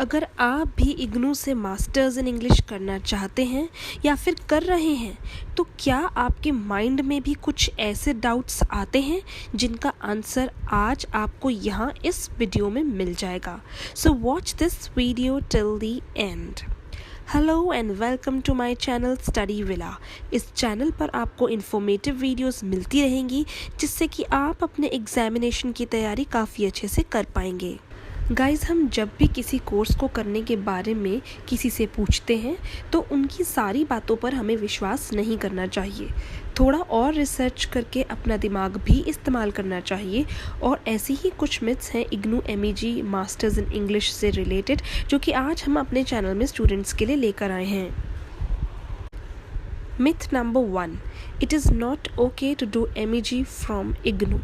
अगर आप भी इग्नू से मास्टर्स इन इंग्लिश करना चाहते हैं या फिर कर रहे हैं तो क्या आपके माइंड में भी कुछ ऐसे डाउट्स आते हैं जिनका आंसर आज आपको यहाँ इस वीडियो में मिल जाएगा। So watch this video till the end. Hello and welcome to my channel Study Villa. इस चैनल पर आपको इन्फॉर्मेटिव वीडियोस मिलती रहेंगी जिससे कि आप अपने एग्जामिनेशन की तैयारी काफ़ी अच्छे से कर पाएंगे। गाइज़, हम जब भी किसी कोर्स को करने के बारे में किसी से पूछते हैं तो उनकी सारी बातों पर हमें विश्वास नहीं करना चाहिए। थोड़ा और रिसर्च करके अपना दिमाग भी इस्तेमाल करना चाहिए। और ऐसी ही कुछ मिथ्स हैं IGNOU MEG masters in English से रिलेटेड जो कि आज हम अपने चैनल में स्टूडेंट्स के लिए लेकर आए हैं। Myth number 1. It is not okay to do MEG from IGNOU,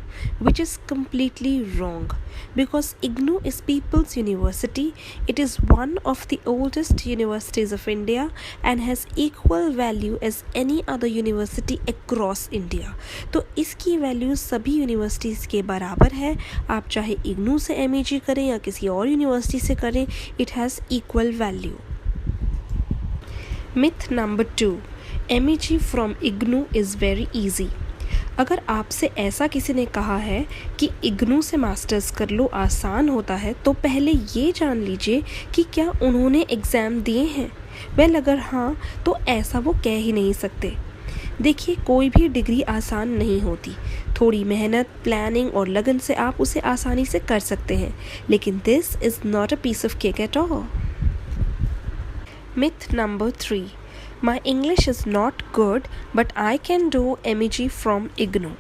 which is completely wrong. Because IGNOU is People's University, it is one of the oldest universities of India and has equal value as any other university across India. तो इसकी value सभी universities के बराबर है। आप चाहे IGNOU से MEG करें या किसी और यूनिवर्सिटी से करें, it has equal value. Myth number 2. MEG from IGNOU is very easy. अगर आपसे ऐसा किसी ने कहा है कि IGNOU से मास्टर्स कर लो आसान होता है तो पहले ये जान लीजिए कि क्या उन्होंने एग्ज़ाम दिए हैं। वेल, अगर हाँ तो ऐसा वो कह ही नहीं सकते। देखिए, कोई भी डिग्री आसान नहीं होती। थोड़ी मेहनत, प्लानिंग और लगन से आप उसे आसानी से कर सकते हैं, लेकिन this is not a piece of cake at all. Myth number 3. My English is not good but I can do MEG from IGNOU.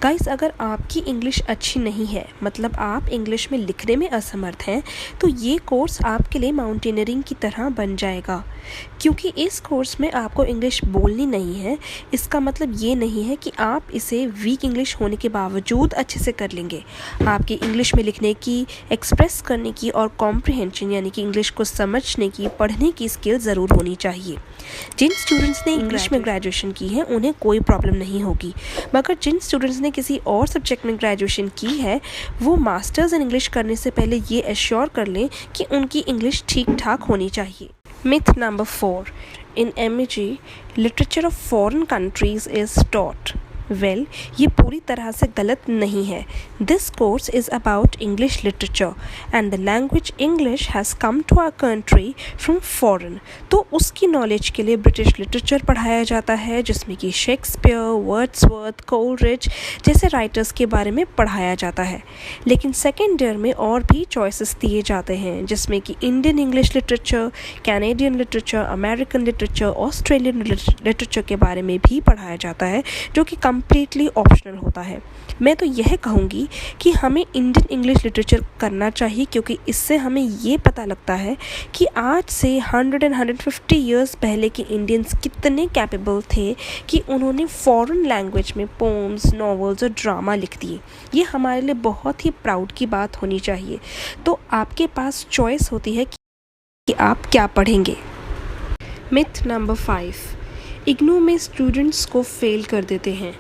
Guys, अगर आपकी इंग्लिश अच्छी नहीं है, मतलब आप इंग्लिश में लिखने में असमर्थ हैं, तो ये कोर्स आपके लिए माउंटेनियरिंग की तरह बन जाएगा। क्योंकि इस कोर्स में आपको इंग्लिश बोलनी नहीं है, इसका मतलब ये नहीं है कि आप इसे वीक इंग्लिश होने के बावजूद अच्छे से कर लेंगे। आपकी इंग्लिश में लिखने की, एक्सप्रेस करने की और कॉम्प्रिहेंशन यानी कि इंग्लिश को समझने की, पढ़ने की स्किल ज़रूर होनी चाहिए। जिन स्टूडेंट्स ने इंग्लिश में ग्रेजुएशन की है उन्हें कोई प्रॉब्लम नहीं होगी, मगर जिन स्टूडेंट्स ने किसी और सब्जेक्ट में ग्रेजुएशन की है वो मास्टर्स इन इंग्लिश करने से पहले ये एश्योर कर लें कि उनकी इंग्लिश ठीक ठाक होनी चाहिए। Myth number 4. In MEG, literature of foreign countries is taught. Well, ये पूरी तरह से गलत नहीं है। This course is about English literature and the language English has come to our country from foreign. तो उसकी नॉलेज के लिए ब्रिटिश लिटरेचर पढ़ाया जाता है जिसमें कि शेक्सपियर, वर्ड्सवर्थ, कोलरिज जैसे राइटर्स के बारे में पढ़ाया जाता है। लेकिन सेकेंड ईयर में और भी चॉइसेस दिए जाते हैं जिसमें कि Indian English literature, Canadian literature, American literature, Australian literature के बारे में भी पढ़ाया जाता है जो कि कंप्लीटली ऑप्शनल होता है। मैं तो यह कहूँगी कि हमें इंडियन इंग्लिश लिटरेचर करना चाहिए क्योंकि इससे हमें ये पता लगता है कि आज से 150 ईयर्स पहले के इंडियंस कितने कैपेबल थे कि उन्होंने फॉरेन लैंग्वेज में पोम्स, नॉवेल्स और ड्रामा लिख दिए। ये हमारे लिए बहुत ही प्राउड की बात होनी चाहिए। तो आपके पास चॉइस होती है कि आप क्या पढ़ेंगे। Myth number 5. इग्नू में स्टूडेंट्स को फेल कर देते हैं।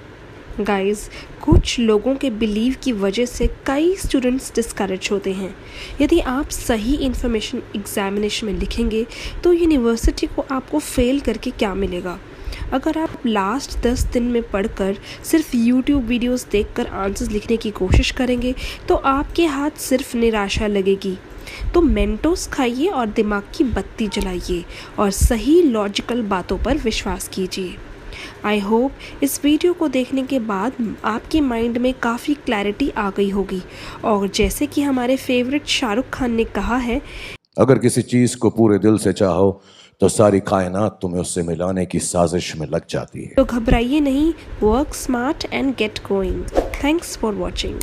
गाइस, कुछ लोगों के बिलीव की वजह से कई स्टूडेंट्स डिस्करेज होते हैं। यदि आप सही इन्फॉर्मेशन एग्जामिनेशन में लिखेंगे तो यूनिवर्सिटी को आपको फेल करके क्या मिलेगा। अगर आप लास्ट 10 दिन में पढ़कर सिर्फ YouTube वीडियोस देखकर आंसर्स लिखने की कोशिश करेंगे तो आपके हाथ सिर्फ निराशा लगेगी। तो मेंटोस खाइए और दिमाग की बत्ती जलाइए और सही लॉजिकल बातों पर विश्वास कीजिए। आई होप इस वीडियो को देखने के बाद आपके माइंड में काफ़ी क्लैरिटी आ गई होगी। और जैसे कि हमारे फेवरेट शाहरुख खान ने कहा है, अगर किसी चीज़ को पूरे दिल से चाहो तो सारी कायनात तुम्हें उससे मिलाने की साजिश में लग जाती है। तो घबराइए नहीं, work smart and get going. Thanks for watching.